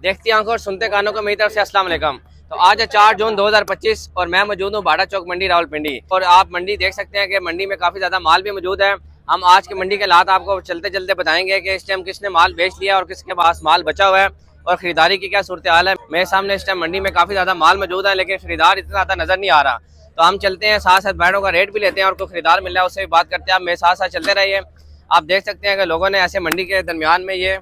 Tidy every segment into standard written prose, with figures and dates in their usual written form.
देखती आंखों और सुनते कानों को मेरी तरफ से अस्सलाम वालेकुम। तो आज है 4 जून 2025 और मैं मौजूद हूँ बाड़ा चौक मंडी रावलपिंडी। और आप मंडी देख सकते हैं कि मंडी में काफ़ी ज़्यादा माल भी मौजूद है। हम आज की मंडी के हालात आपको चलते चलते बताएंगे कि इस टाइम किसने माल बेच लिया और किसके पास माल बचा हुआ है और ख़रीदारी की क्या सूरत हाल है। मेरे सामने इस टाइम मंडी में काफ़ी ज़्यादा माल मौजूद है, लेकिन खरीदार इतना ज़्यादा नज़र नहीं आ रहा। तो हम चलते हैं, साथ साथ बैठों का रेट भी लेते हैं और कोई खरीदार मिल रहा है उससे भी बात करते हैं। आप मेरे साथ साथ चलते रहिए। आप देख सकते हैं कि लोगों ने ऐसे मंडी के दरमियान में ये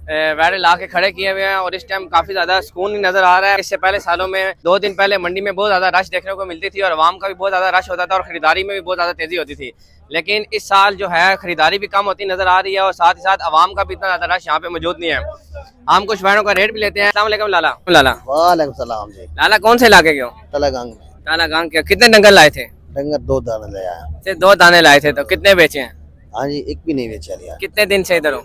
वैड़े ला के खड़े किए हुए हैं और इस टाइम काफ़ी ज़्यादा सुकून नज़र आ रहा है। इससे पहले सालों में 2 दिन पहले मंडी में बहुत ज़्यादा रश देखने को मिलती थी और आवाम का भी बहुत ज़्यादा रश होता था और ख़रीदारी में भी बहुत ज़्यादा तेज़ी होती थी। लेकिन इस साल जो है ख़रीदारी भी कम होती नज़र आ रही है और साथ ही साथ आवाम का भी इतना ज़्यादा रश यहाँ पे मौजूद नहीं है। हम कुछ वैड़ों का रेट भी लेते हैं। अस्सलाम वालेकुम लाला। लाला वालेकुम सलाम जी। लाला कौन से इलाके के हो? तलागांग में। तालागांग के। कितने डंगर लाए थे? डंगर 2 दाने ले आया। सिर्फ 2 दाने लाए थे, तो कितने बेचे हैं? हाँ जी, एक भी नहीं बेचा लिया। कितने दिन से इधर हो?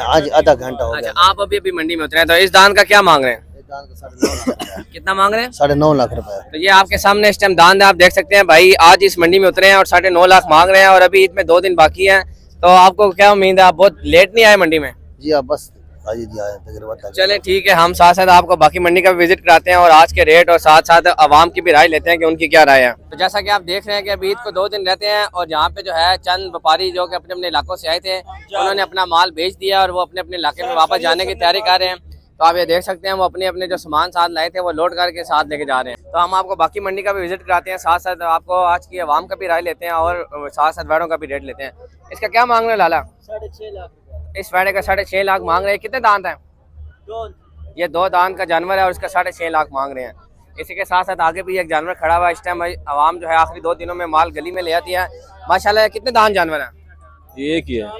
आज आधा घंटा हो अच्छा, गया। आप अभी मंडी में उतरे हैं। तो इस दान का क्या मांग रहे हैं? इस दान का 9.5 लाख रुपया। कितना मांग रहे हैं? 9.5 लाख रुपए। तो ये आपके सामने इस टाइम दान है, आप देख सकते हैं भाई आज इस मंडी में उतरे हैं और 9.5 लाख मांग रहे हैं और अभी इसमें 2 दिन बाकी है। तो आपको क्या उम्मीद है, आप बहुत लेट नहीं आए मंडी में? जी हाँ, बस आज जी आए तकरीबन। चले ठीक है, हम साथ साथ आपको बाकी मंडी का भी विजिट कराते हैं और आज के रेट और साथ साथ आवाम की भी राय लेते हैं कि उनकी क्या राय है। तो जैसा कि आप देख रहे हैं कि अभी ईद को 2 दिन रहते हैं और यहाँ पे जो है चंद व्यापारी जो कि अपने अपने इलाकों से आए थे उन्होंने अपना माल बेच दिया और वो अपने अपने इलाके में वापस जाने की तैयारी कर रहे हैं। तो आप ये देख सकते हैं वो अपने अपने जो सामान साथ लाए थे वो लोड करके साथ लेके जा रहे हैं। तो हम आपको बाकी मंडी का भी विजिट कराते हैं, साथ साथ आपको आज की आवाम का भी राय लेते हैं और साथ साथ वैड़ों का भी रेट लेते हैं। इसका क्या मांग रहे हैं लाला? 6.5 लाख। इस वैड़े का 6.5 लाख मांग रहे हैं। कितने दांत हैं? 2। ये 2 दांत का जानवर है और इसका 6.5 लाख मांग रहे हैं। इसी के साथ साथ आगे भी एक जानवर खड़ा हुआ है। इस टाइम आवाम जो है आखिरी 2 दिनों में माल गली में ले आती है माशाल्लाह। कितने दांत जानवर है? एक ही है।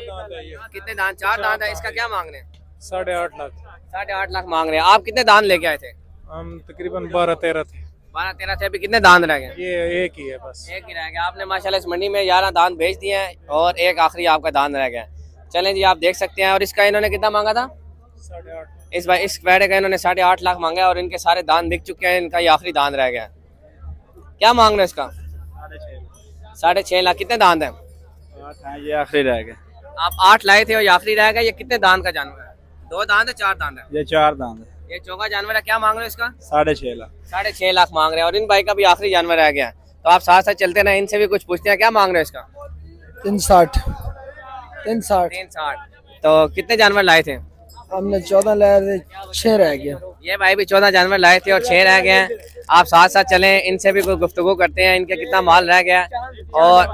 कितने दांत? 4 दांत है। इसका क्या मांग रहे हैं? 8.5 लाख। 8.5 लाख मांग रहे हैं। आप कितने दांत लेके आए थे? हम तकरीबन 12-13 थे। 12-13 थे। अभी कितने दांत रह गए? ये एक ही है बस। एक ही रह गया। आपने माशाल्लाह इस मंडी में 11 दांत बेच दिए हैं और एक आखिरी आपका दांत रह गया। चलें जी, आप देख सकते हैं। और इसका इन्होंने कितना मांगा था? 8.5। इस वैड़े का इन्होंने 8.5 लाख मांगा है और इनके सारे दांत बिक चुके हैं। इनका ये आखिरी दांत रह गया। क्या मांग रहे हैं इसका? 6.5 लाख। कितने दांत हैं? 8 ये आखिरी रह गया। आप 8 लाए थे और ये आखिरी रह गया। ये कितने दांत का जानवर है? 2 दांत है, 4 दांत है? ये 4 दांत है। ये चौका जानवर है। क्या मांग रहे हो इसका? 6.5 लाख। 6.5 लाख मांग रहे हैं और इन भाई का भी आखिरी जानवर रह गया। तो आप साथ साथ चलते रहे, इनसे भी कुछ पूछते हैं। क्या मांग रहे हो इसका? 360। 360। तो कितने जानवर लाए थे? हमने 14 लाए थे, 6 रह गया। ये भाई भी 14 जानवर लाए थे और 6 रह गए हैं। आप साथ साथ चलें, इनसे भी कोई गुफ्तगू करते हैं इनके कितना माल रह गया। और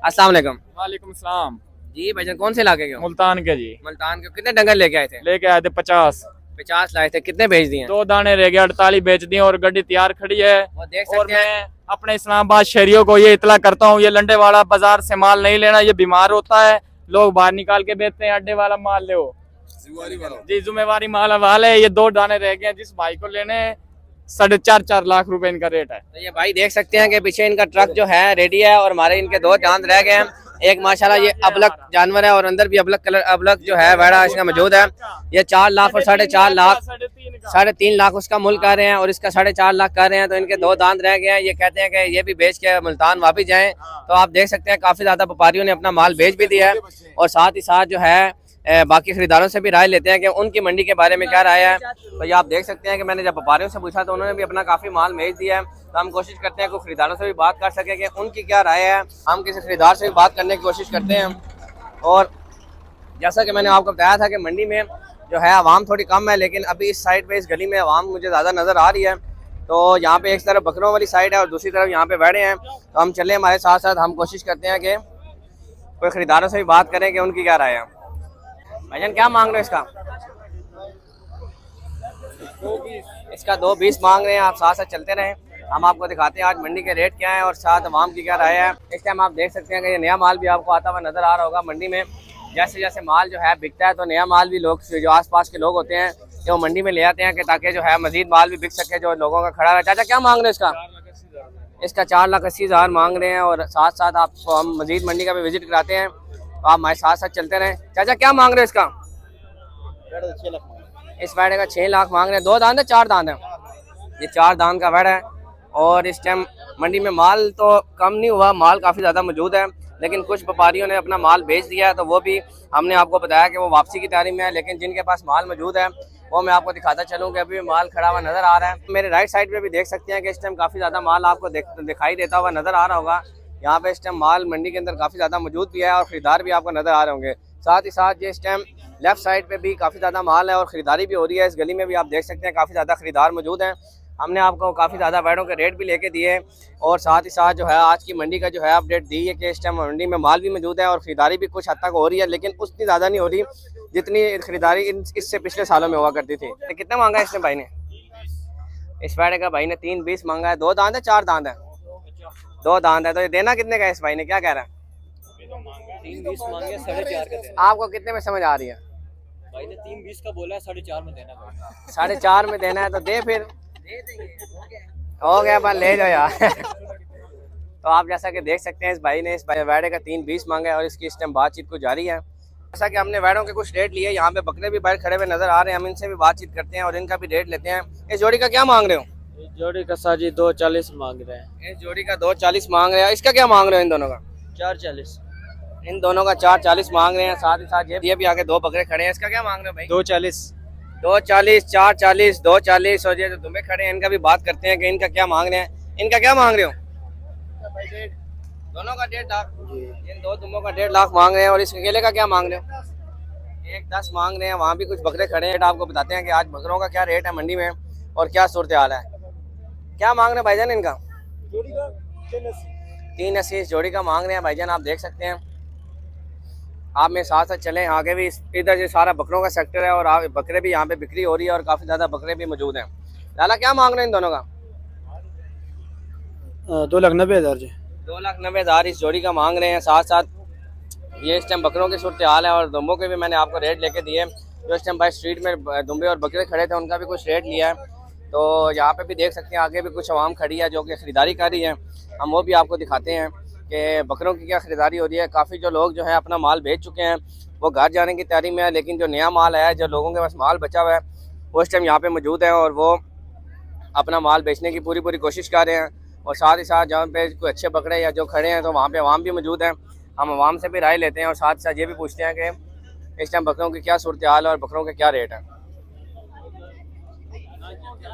अस्सलाम वालेकुम। वालेकुम सलाम जी भाईजान, कौन से इलाके के हो? मुल्तान के जी। मुल्तान के। कितने डंगर लेके आए थे? लेके आए थे 50 लाए थे। कितने बेच दिए? 2 दाने रह गए, 48 बेच दिए और गाड़ी तैयार खड़ी है। वो देख और सकते हैं। मैं अपने इस्लामाबाद शहरियों को ये इतला करता हूँ, ये लंडे वाला बाजार से माल नहीं लेना। ये बीमार होता है, लोग बाहर निकाल के बेचते हैं। अड्डे वाला माल ले जी, जिम्मेवारी माल वाले। ये 2 दाने रह गए, जिस भाई को लेने 4.5 लाख रुपए इनका रेट है। तो ये भाई देख सकते हैं कि पीछे इनका ट्रक जो है रेडी है और हमारे इनके 2 दांत रह गए हैं। एक माशाल्लाह ये अबलक जानवर है और अंदर भी अबलक जो है वैड़ा इसका मौजूद है। ये 4 लाख और 4.5 लाख, 3.5 लाख उसका मूल्य कर रहे हैं और इसका 4.5 लाख कर रहे हैं। तो इनके 2 दांत रह गए हैं। ये कहते हैं कि ये भी बेच के मुल्तान वापस जाएं। तो आप देख सकते हैं काफी ज्यादा व्यापारियों ने अपना माल बेच भी दिया है और साथ ही साथ जो है बाकी खरीदारों से भी राय लेते हैं कि उनकी मंडी के बारे में क्या राय है। तो ये आप देख सकते हैं कि मैंने जब व्यापारियों से पूछा तो उन्होंने भी अपना काफ़ी माल बेच दिया है। तो हम कोशिश करते हैं कि खरीदारों से भी बात कर सकें कि उनकी क्या राय है। हम किसी खरीदार से भी बात करने की कोशिश करते हैं। और जैसा कि मैंने आपको बताया था कि मंडी में जो है आवाम थोड़ी कम है, लेकिन अभी इस साइड पर इस गली में आवाम मुझे ज़्यादा नज़र आ रही है। तो यहाँ पे एक तरफ बकरों वाली साइड है और दूसरी तरफ यहाँ पे बैठे हैं। तो हम चले, हमारे साथ साथ हम कोशिश करते हैं कि कोई खरीदारों से भी बात करें कि उनकी क्या राय है। भाईजान क्या मांग रहे हो इसका? 2.20 मांग रहे हैं। आप साथ साथ चलते रहें, हम आपको दिखाते हैं आज मंडी के रेट क्या है और साथ आवाम की क्या राय है। इस टाइम आप देख सकते हैं कि ये नया माल भी आपको आता हुआ नजर आ रहा होगा मंडी में। जैसे जैसे माल जो है बिकता है तो नया माल भी लोग जो आसपास के लोग होते हैं वो मंडी में ले आते हैं कि ताकि जो है मजीद माल भी बिक सके जो लोगों का खड़ा है। चाचा क्या मांग रहे हैं इसका? इसका 4,80,000 मांग रहे हैं और साथ साथ आपको हम मजीद मंडी का भी विजिट कराते हैं। तो आप हमारे साथ साथ चलते रहें। चाचा क्या मांग रहे हैं इसका? 6 लाख। इस वैड़े का 6 लाख मांग रहे हैं। 2 दांत है, 4 दांत है? ये 4 दांत का वैड़ा है और इस टाइम मंडी में माल तो कम नहीं हुआ, माल काफ़ी ज़्यादा मौजूद है। लेकिन कुछ व्यापारियों ने अपना माल बेच दिया है, तो वो भी हमने आपको बताया कि वो वापसी की तैयारी में है। लेकिन जिनके पास माल मौजूद है वो मैं आपको दिखाता चलूँ कि अभी माल खड़ा हुआ नज़र आ रहा है। मेरे राइट साइड पे भी देख सकते हैं कि इस टाइम काफ़ी ज़्यादा माल आपको दिखाई देता हुआ नज़र आ रहा होगा। यहाँ पे इस टाइम माल मंडी के अंदर काफ़ी ज़्यादा मौजूद भी है और ख़रीदार भी आपको नज़र आ रहे होंगे। साथ ही साथ ये इस टाइम लेफ़्ट साइड पे भी काफ़ी ज़्यादा माल है और ख़रीदारी भी हो रही है। इस गली में भी आप देख सकते हैं काफ़ी ज़्यादा ख़रीदार मौजूद हैं। हमने आपको काफ़ी ज़्यादा बैडों के रेट भी लेके दिए और साथ ही साथ जो है आज की मंडी का जो है अपडेट दी है कि इस टाइम मंडी में माल भी मौजूद है और ख़रीदारी भी कुछ हद तक हो रही है, लेकिन उतनी ज़्यादा नहीं हो रही जितनी खरीदारी इससे पिछले सालों में हुआ करती थी। तो कितना मांगा है इसने भाई ने? इस बैडे का भाई ने 3.20 मांगा है। 2 दांत है 4 दांत है? 2 दांत है। तो ये देना कितने का है इस भाई ने, क्या कह रहा है? 3.20 मांगे, 4.5 का देना। आपको कितने में समझ आ रही है? भाई ने 3.20 का बोला है, 4.5 में देना भाई। 4.5 में देना है तो दे फिर। हो गया बस ले जाओ यार। तो आप जैसा कि देख सकते हैं इस भाई ने इस बैडे का 3.20 मांगा है और इसकी इस टाइम बातचीत को जारी है। जैसा कि हमने बैडों के कुछ रेट लिए, यहाँ पे बकरे भी बाहर खड़े हुए नजर आ रहे हैं, हम इनसे भी बातचीत करते हैं और इनका भी रेट लेते हैं। इस जोड़ी का क्या मांग रहे हो? इस जोड़ी का साजी 2.40 मांग रहे हैं। इस जोड़ी का 2.40 मांग रहे हैं। इसका क्या मांग रहे हो इन दोनों का? 4.40। इन दोनों का 4.40 मांग रहे हैं। साथ ही साथ ये भी आगे 2 बकरे खड़े हैं, इसका क्या मांग रहे हो भाई? 2.40। 2.40, 4.40, 2.40 और ये जो तुम्हें खड़े हैं इनका भी बात करते हैं कि इनका क्या मांग रहे हैं। इनका क्या मांग रहे हो? दोनों का 1.5 लाख। इन 2 दुम्बों का 1.5 लाख मांग रहे हैं और इस अकेले का क्या मांग रहे हो? 1.10 मांग रहे हैं। वहाँ भी कुछ बकरे खड़े हैं, आपको बताते हैं कि आज बकरों का क्या रेट है मंडी में और क्या सूरत हाल है। क्या मांग रहे हैं भाईजान इनका? 3.80 इस जोड़ी का मांग रहे हैं भाईजान, आप देख सकते हैं। आप मेरे साथ साथ चलें, आगे भी इधर से सारा बकरों का सेक्टर है और बकरे भी यहाँ पे बिक्री हो रही है और काफ़ी ज़्यादा बकरे भी मौजूद हैं। लाला क्या मांग रहे हैं इन दोनों का? 2,90,000 जी। 2,90,000 इस जोड़ी का मांग रहे हैं। साथ साथ ये इस टाइम बकरों की सूरत हाल है और दुम्बों के भी मैंने आपको रेट लेके दिए। जो इस टाइम भाई स्ट्रीट में दुम्बे और बकरे खड़े थे उनका भी कुछ रेट लिया है। तो यहाँ पे भी देख सकते हैं आगे भी कुछ आवाम खड़ी है जो कि ख़रीदारी कर रही है, हम वो भी आपको दिखाते हैं कि बकरों की क्या ख़रीदारी हो रही है। काफ़ी जो लोग जो है अपना माल बेच चुके हैं, वो घर जाने की तैयारी में है, लेकिन जो नया माल है, जो लोगों के पास माल बचा हुआ है, वो इस टाइम यहाँ पे मौजूद है और वो अपना माल बेचने की पूरी कोशिश कर रहे हैं। और साथ ही साथ जहाँ पे कोई अच्छे बकरे या जो खड़े हैं तो वहाँ पे अवाम भी मौजूद है, हम अवाम से भी राय लेते हैं और साथ साथ ये भी पूछते हैं कि इस टाइम बकरों की क्या सूरत हाल है और बकरों के क्या रेट है।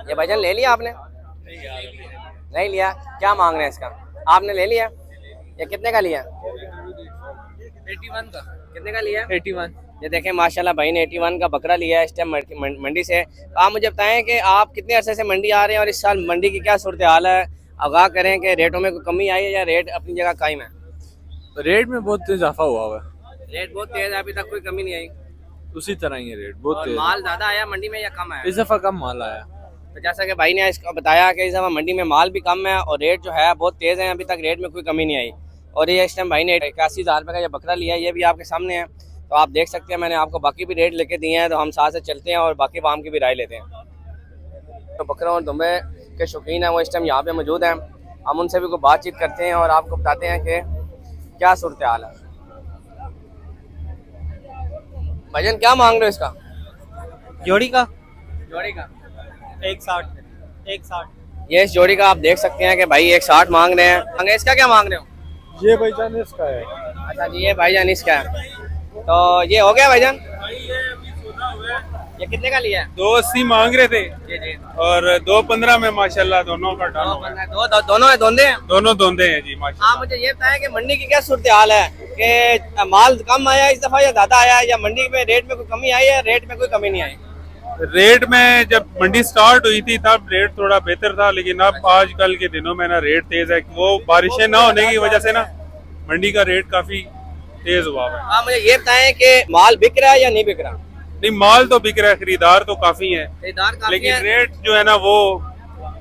ये भाईजान ले लिया आपने? नहीं लिया। क्या मांग रहे हैं इसका? आपने ले लिया? ये कितने का लिया? 81 का। कितने का लिया? 81। ये देखें माशाल्लाह भाई ने 81 का बकरा लिया है इस टाइम मंडी से। तो आप मुझे बताएं कि आप कितने अरसे से मंडी आ रहे हैं और इस साल मंडी की क्या सूरत हाल है? आगाह करें कि रेटों में कोई कमी आई है या रेट अपनी जगह कायम है? रेट में बहुत इजाफा हुआ है, रेट बहुत तेज है, अभी तक कोई कमी नहीं आई। उसी तरह ही है रेट बहुत और तेज। माल ज़्यादा आया मंडी में या कम आया? इस दफा कम माल आया। तो जैसा कि भाई ने इसको बताया कि इस दफ़ा मंडी में माल भी कम है और रेट जो है बहुत तेज़ है, अभी तक रेट में कोई कमी नहीं आई। और ये इस टाइम भाई ने 81,000 रुपये का ये बकरा लिया है, ये भी आपके सामने है। तो आप देख सकते हैं मैंने आपको बाकी भी रेट लेके दिए हैं, तो हम साथ से चलते हैं और बाकी वाम की भी राय लेते हैं। तो बकरों और दुम्बे के शौकीन हैं वो इस टाइम यहाँ पे मौजूद हैं, हम उनसे भी कोई बातचीत करते हैं और आपको बताते हैं कि क्या सूरत हाल है। भाईजान क्या मांग रहे हो इसका? जोड़ी का जोड़ी का 160। ये इस जोड़ी का आप देख सकते हैं कि भाई 160 मांग रहे हैं। इसका क्या मांग रहे हो? ये भाईजान इसका है। अच्छा जी, ये भाईजान इसका है। तो ये हो गया भाईजान? ये कितने का लिया है? 280 मांग रहे थे जी जी। और 215 में माशाल्लाह दोनों का डाल हुआ है। दोनों है दोंदे हैं? दोनों दोंदे हैं जी माशाल्लाह। आप मुझे ये बताएं कि मंडी की क्या सूरत हाल है, कि माल कम आया इस दफा या ज्यादा आया, या मंडी में रेट में कोई कमी आई है, रेट में कोई कमी नहीं आई? रेट में जब मंडी स्टार्ट हुई थी तब रेट थोड़ा बेहतर था, लेकिन अब आजकल के दिनों में ना रेट तेज है। वो बारिशें ना होने की वजह से ना मंडी का रेट काफी तेज हुआ है। आप मुझे ये बताएं कि माल बिक रहा है या नहीं बिक रहा? नहीं, माल तो बिक रहा है, खरीदार तो काफी है, खरीदार काफी लेकिन है। रेट जो है ना वो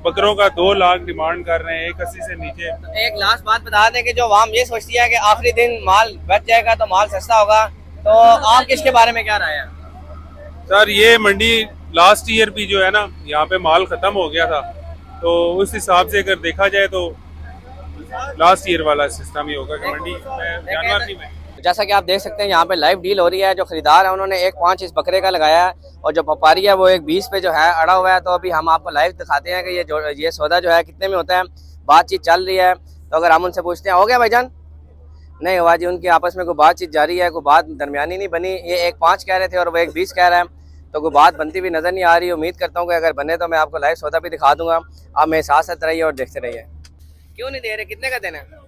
बकरों का 2 लाख डिमांड कर रहे हैं, 180 से नीचे। एक लास्ट बात बता दें कि जो आवाम ये सोचती है कि आखिरी दिन माल बच जाएगा तो माल सस्ता होगा, तो आप इसके बारे में क्या राय है? सर ये मंडी लास्ट ईयर भी जो है ना यहाँ पे माल खत्म हो गया था, तो उस हिसाब से अगर देखा जाए तो लास्ट ईयर वाला सिस्टम ही होगा कि मंडी में जानवर नहीं में। जैसा कि आप देख सकते हैं यहाँ पे लाइव डील हो रही है। जो खरीदार है उन्होंने 1.5 इस बकरे का लगाया है और जो व्यापारी है वो 1.20 पे जो है अड़ा हुआ है। तो अभी हम आपको लाइव दिखाते हैं कि ये सौदा जो है कितने में होता है। बातचीत चल रही है, तो अगर हम उनसे पूछते हैं हो गया भाईजान? नहीं हुआ जी, उनकी आपस में कोई बातचीत जारी है, कोई बात दरमियानी नहीं बनी। ये 1.5 कह रहे थे और वो 1.20 कह रहा है। तो कोई बात बनती हुई नज़र नहीं आ रही। उम्मीद करता हूँ कि अगर बने तो मैं आपको लाइव सौदा भी दिखा दूंगा। आप मेरे साथ साथ रहिए और देखते रहिए। क्यों नहीं दे रहे, कितने का देना है?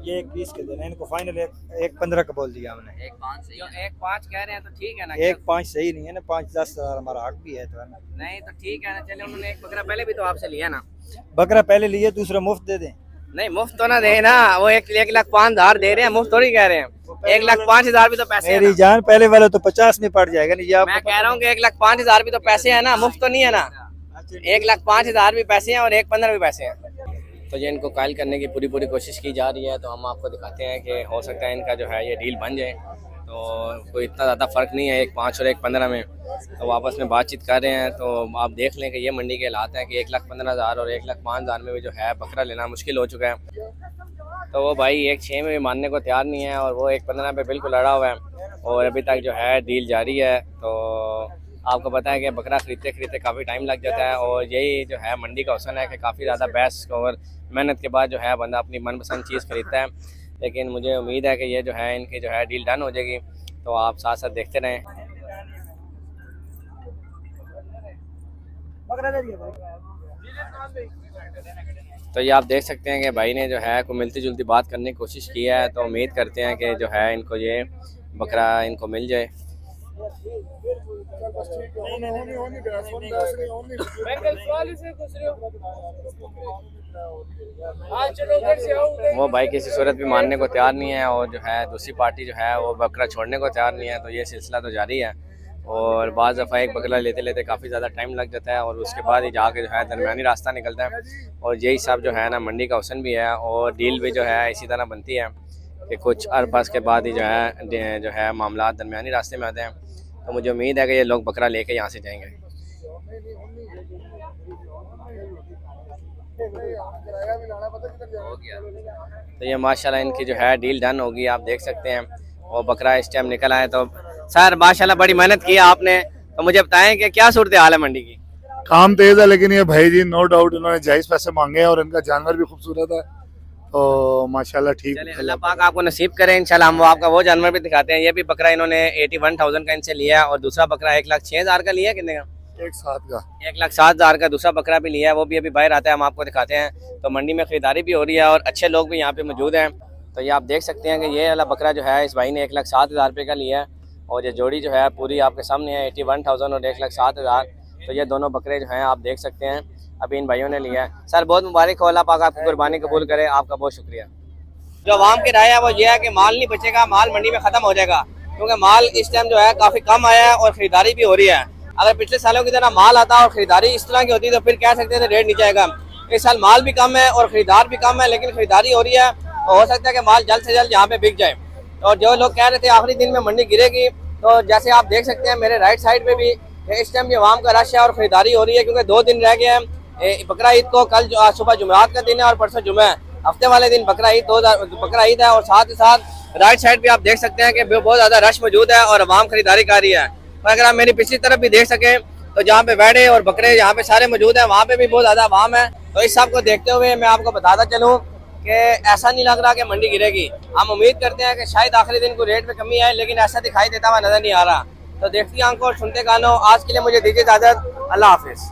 ये 1.20 के देना इनको, फाइनल 1.15 का बोल दिया हमने। 1.5 कह रहे हैं तो ठीक है ना? 1.5 सही नहीं है ना, 5-10 हमारा हक भी है तो है ना। नहीं तो ठीक है ना, चले। उन्होंने एक बकरा पहले भी तो आपसे लिया ना। बकरा पहले लिए, दूसरा मुफ्त दे दें। नहीं मुफ्त तो ना दे ना, वो 1,05,000 दे रहे हैं, मुफ्त थोड़ी कह रहे हैं। 1,05,000 भी तो पैसे है मेरी ना। जान, पहले वाला तो 50 में पड़ जाएगा नहीं। मैं कह रहा हूँ कि 1,05,000 भी तो पैसे है ना, मुफ्त तो नहीं है ना। 1,05,000 भी पैसे हैं और 1.15 भी पैसे हैं। तो ये इनको कायल करने की पूरी कोशिश की जा रही है। तो हम आपको दिखाते हैं कि हो सकता है इनका जो है ये डील बन जाए। तो कोई इतना ज़्यादा फ़र्क नहीं है 1.5 और 1.15 में। तो आपस में बातचीत कर रहे हैं। तो आप देख लें कि ये मंडी के हालात हैं कि 1,15,000 और 1,05,000 में भी जो है बकरा लेना मुश्किल हो चुका है। तो वो भाई 1.6 में भी मानने को तैयार नहीं है और वो 1.15 पे बिल्कुल अड़ा हुआ है और अभी तक जो है डील जारी है। तो आपको पता है कि बकरा खरीदते काफ़ी टाइम लग जाता है और यही जो है मंडी का हुस्न है कि काफ़ी ज़्यादा बहस और मेहनत के बाद जो है बंदा अपनी मनपसंद चीज़ खरीदता है। लेकिन मुझे उम्मीद है कि ये जो है इनकी जो है डील डन हो जाएगी। तो आप साथ साथ देखते रहें। तो ये आप देख सकते हैं कि भाई ने जो है कोई मिलती जुलती बात करने की कोशिश की है। तो उम्मीद करते हैं कि जो है इनको ये बकरा इनको मिल जाए। वो भाई किसी सूरत भी मानने को तैयार नहीं है और जो है दूसरी पार्टी जो है वो बकरा छोड़ने को तैयार नहीं है। तो ये सिलसिला तो जारी है और बाज़ दफ़ा एक बकरा लेते लेते काफ़ी ज़्यादा टाइम लग जाता है और उसके बाद ही जाके जो है दरमियानी रास्ता निकलता है। और यही सब जो है ना मंडी का हुस्न भी है और डील भी जो है इसी तरह बनती है कि कुछ अरपास के बाद ही जो है मामला दरमियानी रास्ते में आते हैं। तो मुझे उम्मीद है कि ये लोग बकरा लेके यहाँ से जाएंगे। तो ये माशाल्लाह इनकी जो है डील डन होगी। आप देख सकते हैं और बकरा इस टाइम निकल आए। तो सर माशाल्लाह बड़ी मेहनत की आपने। तो मुझे बताएं कि क्या सूरत हाल है मंडी की? काम तेज है लेकिन ये भाई जी नो डाउट इन्होंने जायज़ पैसे मांगे हैं और इनका जानवर भी खूबसूरत है। तो माशाल्लाह ठीक है। अल्लाह पाक आपको नसीब करें इंशाल्लाह। हम आपका वो जानवर भी दिखाते हैं। ये भी बकरा इन्होंने 81,000 का इनसे लिया और दूसरा बकरा 1,06,000 का लिया। कितने का? 1,07,000 का दूसरा बकरा भी लिया है। वो भी अभी बाहर आता है, हम आपको दिखाते हैं। तो मंडी में खरीदारी भी हो रही है और अच्छे लोग भी यहाँ पे मौजूद हैं। तो ये आप देख सकते हैं कि ये वाला बकरा जो है इस भाई ने 1,07,000 रुपये का लिया है और ये जोड़ी जो है पूरी आपके सामने है 81,000 और 1,07,000। तो ये दोनों बकरे जो हैं आप देख सकते हैं अभी इन भाइयों ने लिया है। सर बहुत मुबारक हो, अल्लाह पाक आपकी कुर्बानी कबूल करे। आपका बहुत शुक्रिया। जो आवाम की राय है वो ये है कि माल नहीं बचेगा, माल मंडी में ख़त्म हो जाएगा क्योंकि माल इस टाइम जो है काफ़ी कम आया है और ख़रीदारी भी हो रही है। अगर पिछले सालों की तरह माल आता और ख़रीदारी इस तरह की होती तो फिर कह सकते थे रेट नीचे आएगा। इस साल माल भी कम है और ख़रीदार भी कम है लेकिन ख़रीदारी हो रही है। तो हो सकता है कि माल जल्द से जल्द यहाँ पे बिक जाए। और जो लोग कह रहे थे आखिरी दिन में मंडी गिरेगी, तो जैसे आप देख सकते हैं मेरे राइट साइड पे भी इस टाइम भी आवाम का रश है और ख़रीदारी हो रही है क्योंकि 2 दिन रह गए हैं बकरा ईद को। कल सुबह जुमेरात का दिन है और परसों जुमे है। हफ्ते वाले दिन बकरा ईद है और साथ ही साथ राइट साइड पे आप देख सकते हैं कि बहुत ज़्यादा रश मौजूद है और आवाम खरीदारी कर रही है। और अगर आप मेरी पिछली तरफ भी देख सकें तो जहाँ पे बैठे और बकरे यहाँ पे सारे मौजूद हैं वहाँ पे भी बहुत ज़्यादा आवाम है। तो इस सब को देखते हुए मैं आपको बताता चलूँ कि ऐसा नहीं लग रहा कि मंडी गिरेगी। हम उम्मीद करते हैं कि शायद आखिरी दिन को रेट में कमी आए लेकिन ऐसा दिखाई देता हुआ नजर नहीं आ रहा। तो देखती आंखों और सुनते कानों, आज के लिए मुझे दीजिए इजाज़त। अल्लाह हाफिज़।